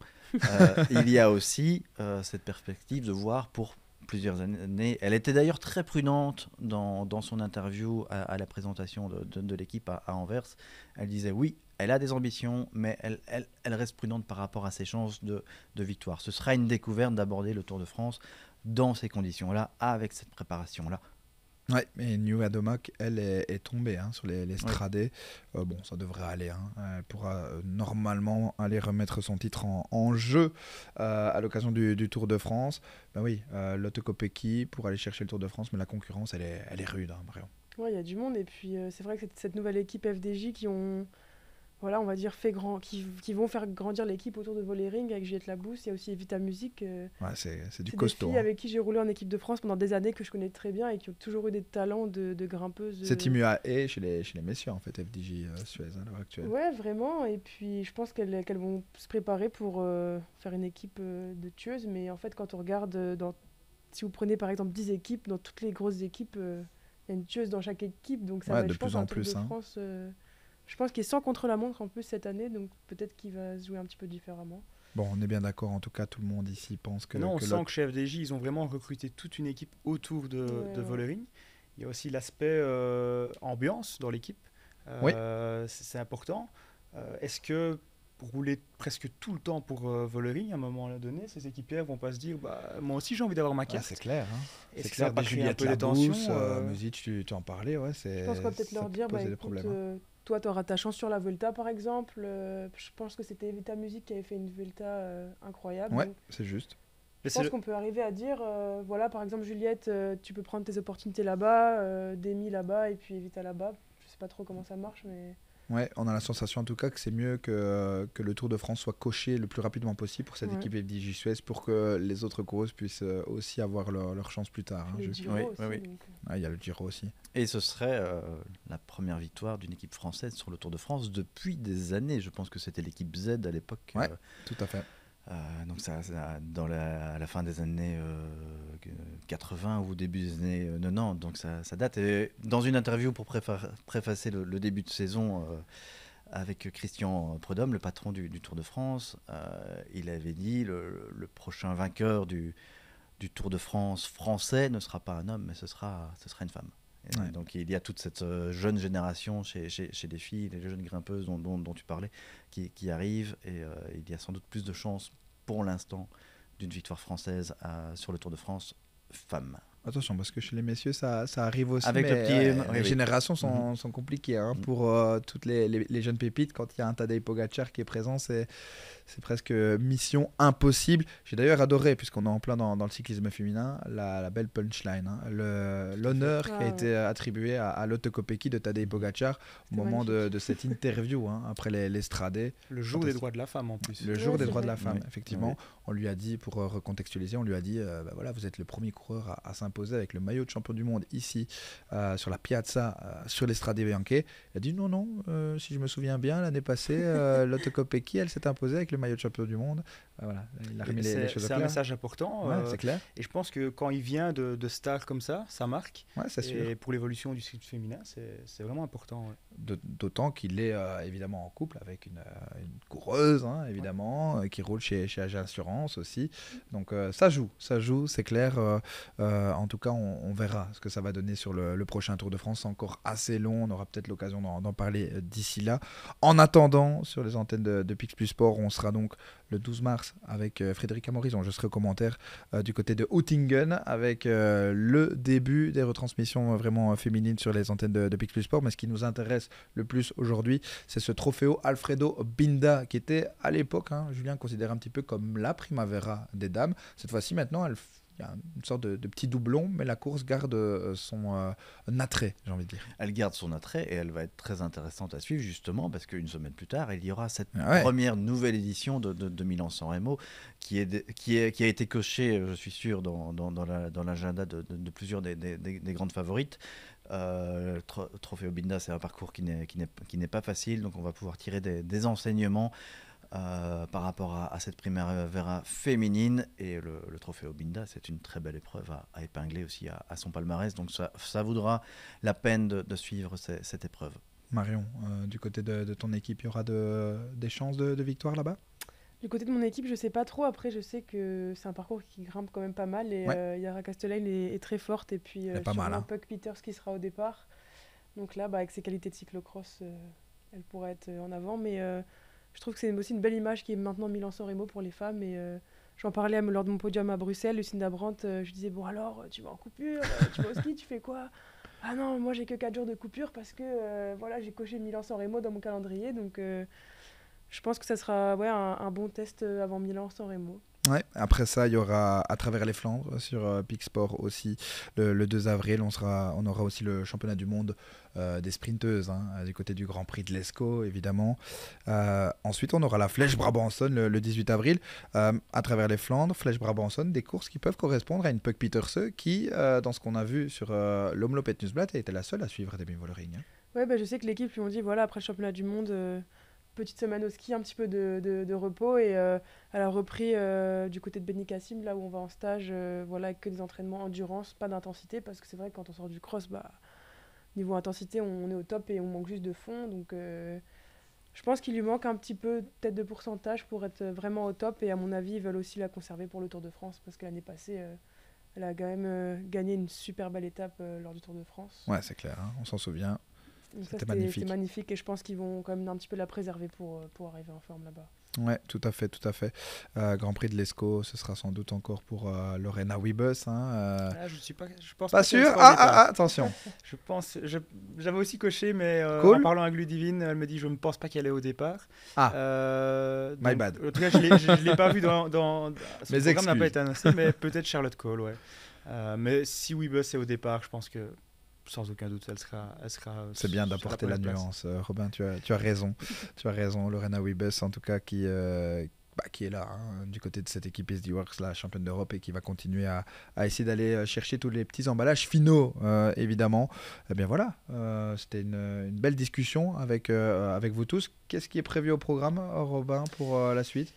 il y a aussi cette perspective de voir pour plusieurs années. Elle était d'ailleurs très prudente dans son interview à la présentation de l'équipe à Anvers. Elle disait oui, elle a des ambitions, mais elle reste prudente par rapport à ses chances de victoire. Ce sera une découverte d'aborder le Tour de France dans ces conditions-là, avec cette préparation-là. Ouais, mais New Adomac, elle est tombée sur les stradés. Bon, ça devrait aller. Elle pourra normalement aller remettre son titre en jeu à l'occasion du Tour de France. Ben oui, Lotte Kopecky pour aller chercher le Tour de France, mais la concurrence, elle est rude, Marion. Ouais, il y a du monde. Et puis, c'est vrai que cette nouvelle équipe FDJ qui ont, voilà, on va dire, qui vont faire grandir l'équipe autour de Vollering avec Juliette Labousse. Il y a aussi Evita Music. Ouais, c'est du c'est costaud. Des filles avec qui j'ai roulé en équipe de France pendant des années que je connais très bien et qui ont toujours eu des talents de grimpeuses. C'est Team UAE chez les messieurs, en fait, FDJ Suez à l'heure actuelle. Ouais, vraiment. Et puis, je pense qu'elles vont se préparer pour faire une équipe de tueuses. Mais en fait, quand on regarde, si vous prenez par exemple 10 équipes, dans toutes les grosses équipes, il y a une tueuse dans chaque équipe. Donc, ça va être, je pense, un Tour de France. Je pense qu'il est sans contre-la-montre en plus cette année, donc peut-être qu'il va se jouer un petit peu différemment. Bon, on est bien d'accord, en tout cas, tout le monde ici pense que... Non, on sent que chez FDJ, ils ont vraiment recruté toute une équipe autour de Vollering. Il y a aussi l'aspect ambiance dans l'équipe. Oui. C'est important. Est-ce que rouler presque tout le temps pour Vollering, à un moment donné, ces équipières vont pas se dire moi aussi j'ai envie d'avoir ma carte. C'est clair. Hein. Est-ce C'est que ça va clair. pas Des créer un Juliette peu de tension Labrousse, Music, tu en parlais, ouais. Je pense qu'on va peut-être leur dire, écoute, toi, tu auras ta chance sur la Vuelta, par exemple. Je pense que c'était Evita Music qui avait fait une Vuelta incroyable. Ouais, donc, c'est juste. je pense qu'on peut arriver à dire, voilà, par exemple, Juliette, tu peux prendre tes opportunités là-bas, Demi là-bas, et puis Evita là-bas. Je sais pas trop comment ça marche, mais... Ouais, on a la sensation en tout cas que c'est mieux que le Tour de France soit coché le plus rapidement possible pour cette équipe FDJ Suez pour que les autres coureuses puissent aussi avoir leur chance plus tard. Le Giro aussi, donc... Il y a le Giro aussi. Et ce serait la première victoire d'une équipe française sur le Tour de France depuis des années. Je pense que c'était l'équipe Z à l'époque. Ouais, tout à fait. Donc ça à la fin des années 80 ou début des années 90, donc ça date. Et dans une interview pour préfacer le début de saison avec Christian Prudhomme, le patron du Tour de France, il avait dit le prochain vainqueur du Tour de France français ne sera pas un homme, mais ce sera une femme. Ouais. Donc il y a toute cette jeune génération chez les filles, les jeunes grimpeuses dont tu parlais, qui arrivent, et il y a sans doute plus de chances pour l'instant d'une victoire française sur le Tour de France femme. Attention, parce que chez les messieurs, ça arrive aussi. Avec le petit, les générations sont compliquées. Hein, pour toutes les jeunes pépites, quand il y a un Tadej Pogacar qui est présent, c'est presque mission impossible. J'ai d'ailleurs adoré, puisqu'on est en plein dans le cyclisme féminin, la belle punchline. Hein, l'honneur qui a été attribué à Lotte Kopecky de Tadej Pogacar au moment de cette interview, hein, après l'Estradé. Le jour des droits de la femme en plus. Le jour des droits de la femme, effectivement. On lui a dit, pour recontextualiser, on lui a dit voilà, vous êtes le premier coureur à s'imposer avec le maillot de champion du monde ici sur la Piazza sur l'Estrade Bianche. Il a dit non, si je me souviens bien, l'année passée, Lotte Kopecky, elle s'est imposée avec le maillot de champion du monde. Voilà, il a remis les choses à clair. C'est un message important. C'est clair. Et je pense que quand il vient de stars comme ça marque. Ouais, c'est sûr. Et pour l'évolution du cycle féminin, c'est vraiment important. Ouais. D'autant qu'il est évidemment en couple avec une coureuse, hein, évidemment, qui roule chez AG Assurance aussi. Donc ça joue, c'est clair. En tout cas, on verra ce que ça va donner sur le prochain Tour de France. C'est encore assez long, on aura peut-être l'occasion d'en parler d'ici là. En attendant, sur les antennes de Pix Plus Sport, on sera donc le 12 mars avec Frédéric Amorizon. Je serai au commentaire du côté de Oettingen avec le début des retransmissions vraiment féminines sur les antennes de Pix Plus Sport. Mais ce qui nous intéresse le plus aujourd'hui, c'est ce Trofeo Alfredo Binda qui était à l'époque, hein, Julien considère un petit peu comme la Primavera des dames. Cette fois-ci, maintenant, il y a une sorte de petit doublon, mais la course garde son attrait, j'ai envie de dire. Elle garde son attrait et elle va être très intéressante à suivre justement parce qu'une semaine plus tard, il y aura cette première nouvelle édition de Milan-San Remo qui a été cochée, je suis sûr, dans l'agenda de plusieurs des grandes favorites. Trofeo Binda, c'est un parcours qui n'est pas facile, donc on va pouvoir tirer des enseignements par rapport à cette Primavera féminine, et le Trofeo Binda, c'est une très belle épreuve à épingler aussi à son palmarès, donc ça vaudra la peine de suivre cette épreuve. Marion, du côté de ton équipe, il y aura des chances de victoire là-bas? Du côté de mon équipe, je sais pas trop. Après, je sais que c'est un parcours qui grimpe quand même pas mal, et Yara Castelain est très forte, et puis sûrement Puck Peters qui sera au départ. Donc là, avec ses qualités de cyclocross, elle pourrait être en avant, mais je trouve que c'est aussi une belle image qui est maintenant Milan-San Remo pour les femmes, et j'en parlais lors de mon podium à Bruxelles, Lucinda Brandt, je disais bon alors, tu vas en coupure, tu vas au ski, tu fais quoi? Ah non, moi j'ai que 4 jours de coupure parce que voilà, j'ai coché Milan-San Remo dans mon calendrier, donc je pense que ça sera un bon test avant Milan-San Remo. Ouais, après ça, il y aura À travers les Flandres sur Pix Sport aussi le 2 avril. On aura aussi le championnat du monde des sprinteuses, hein, du côté du Grand Prix de l'Escaut, évidemment. Ensuite, on aura la Flèche Brabançonne le 18 avril. À travers les Flandres, Flèche Brabançonne, des courses qui peuvent correspondre à une Puck Pieterse qui, dans ce qu'on a vu sur l'Omloop et Newsblad, a été la seule à suivre Demi Vollering. Hein. Ouais, je sais que l'équipe lui ont dit voilà, après le championnat du monde. Petite semaine au ski, un petit peu de repos, et elle a repris du côté de Benicassim, là où on va en stage, avec que des entraînements endurance, pas d'intensité, parce que c'est vrai que quand on sort du cross, niveau intensité, on est au top et on manque juste de fond, donc je pense qu'il lui manque un petit peu peut-être de pourcentage pour être vraiment au top, et à mon avis ils veulent aussi la conserver pour le Tour de France, parce que l'année passée elle a quand même gagné une super belle étape lors du Tour de France. Ouais, c'est clair, hein, on s'en souvient. Donc ça, C'était magnifique. c'est magnifique et je pense qu'ils vont quand même un petit peu la préserver pour arriver en forme là-bas. Ouais, tout à fait, tout à fait. Grand Prix de l'Escaut, ce sera sans doute encore pour Lorena Wiebes. Je pense Pas qu'elle sûr. sera au départ. Attention. J'avais aussi coché, mais Cool. en parlant avec Ludivine, elle me dit je ne pense pas qu'elle est au départ. My bad. En tout cas, je ne l'ai pas vu dans Mes ce programme n'a pas excuses. été annoncé, mais peut-être Charlotte Cole, ouais. Mais si Wiebes est au départ, je pense que sans aucun doute, elle sera C'est bien sur d'apporter la première place. nuance. Robin, tu as raison. Tu as raison. Lorena Wiebes, en tout cas, qui est là, du côté de cette équipe SD Works, la championne d'Europe, et qui va continuer à essayer d'aller chercher tous les petits emballages finaux, évidemment. Eh bien voilà, c'était une belle discussion avec vous tous. Qu'est-ce qui est prévu au programme, Robin, pour la suite?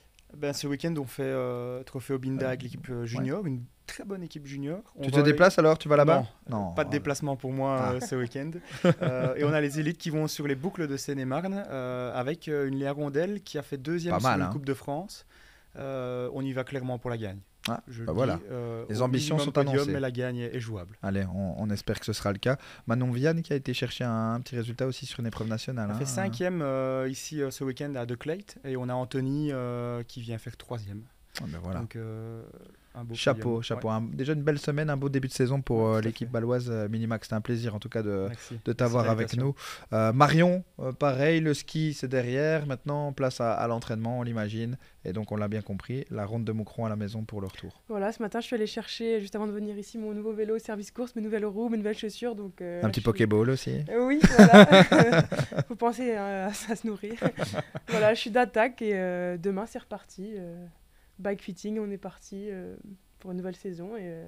Ce week-end, on fait Trophée Obinda avec l'équipe junior, une très bonne équipe junior. Tu te déplaces alors? Tu vas là-bas? Non, pas de déplacement pour moi ce week-end. Et on a les élites qui vont sur les boucles de Seine-et-Marne avec une Léa Rondel qui a fait deuxième sur une Coupe de France. On y va clairement pour la gagne. Voilà. Les ambitions sont annoncées. Mais la gagne est jouable. Allez, on espère que ce sera le cas. Manon Vianne qui a été chercher un petit résultat aussi sur une épreuve nationale. Elle fait 5e ici ce week-end à De Clayt. Et on a Anthony qui vient faire 3e. Voilà. Donc, un beau chapeau. Ouais. Déjà une belle semaine, un beau début de saison pour l'équipe baloise Minimax. C'était un plaisir en tout cas de t'avoir avec nous. Marion, pareil, le ski c'est derrière. Maintenant, place à l'entraînement, on l'imagine. Et donc, on l'a bien compris, la ronde de Moucron à la maison pour le retour. Voilà, ce matin, je suis allée chercher, juste avant de venir ici, mon nouveau vélo service course, mes nouvelles roues, mes nouvelles chaussures. Donc, un petit Pokéball aussi. Oui, voilà. Faut penser à se nourrir. Voilà, je suis d'attaque et demain, c'est reparti. Bike fitting, on est parti pour une nouvelle saison et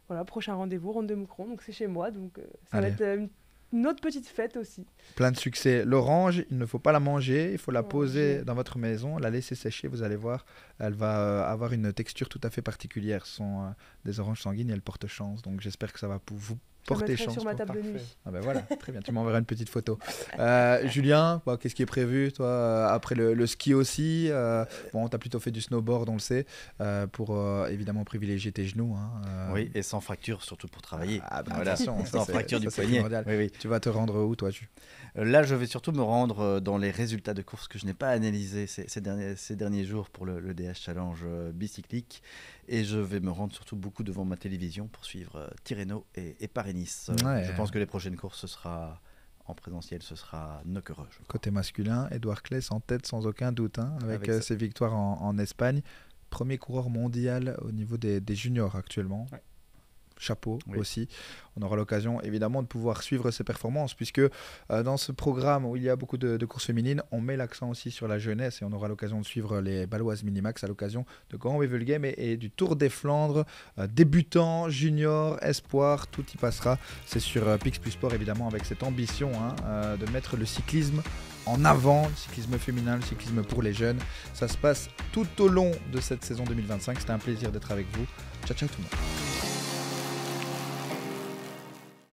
voilà, prochain rendez-vous, ronde de Moucron, donc c'est chez moi, donc ça va être une autre petite fête aussi. Plein de succès. L'orange, il ne faut pas la manger, il faut la poser dans votre maison, la laisser sécher, vous allez voir, elle va avoir une texture tout à fait particulière. Ce sont des oranges sanguines et elles portent chance, donc j'espère que ça va vous porter chance. Sur ma table de nuit. Ah ben voilà, très bien, tu m'enverras une petite photo. Julien, qu'est-ce qui est prévu toi après le ski aussi? Bon, tu as plutôt fait du snowboard, on le sait, pour évidemment privilégier tes genoux. Oui, et sans fracture, surtout pour travailler. Voilà. Sans fracture du poignet. Oui. Tu vas te rendre où toi? Là, je vais surtout me rendre dans les résultats de course que je n'ai pas analysés ces derniers jours pour le DH Challenge bicyclique. Et je vais me rendre surtout beaucoup devant ma télévision pour suivre Tirreno et Paris-Nice. Je pense que les prochaines courses, ce sera en présentiel, ce sera Nocquereux. Côté masculin, Édouard Claes en tête sans aucun doute, avec ses victoires en Espagne. Premier coureur mondial au niveau des juniors actuellement. Ouais. Chapeau aussi. On aura l'occasion évidemment de pouvoir suivre ses performances puisque dans ce programme où il y a beaucoup de courses féminines, on met l'accent aussi sur la jeunesse et on aura l'occasion de suivre les Baloises Minimax à l'occasion de Grand Wevel Game et du Tour des Flandres, débutants, juniors, espoirs, tout y passera. C'est sur Pix Plus Sport évidemment avec cette ambition de mettre le cyclisme en avant, le cyclisme féminin, le cyclisme pour les jeunes. Ça se passe tout au long de cette saison 2025. C'était un plaisir d'être avec vous. Ciao, ciao tout le monde.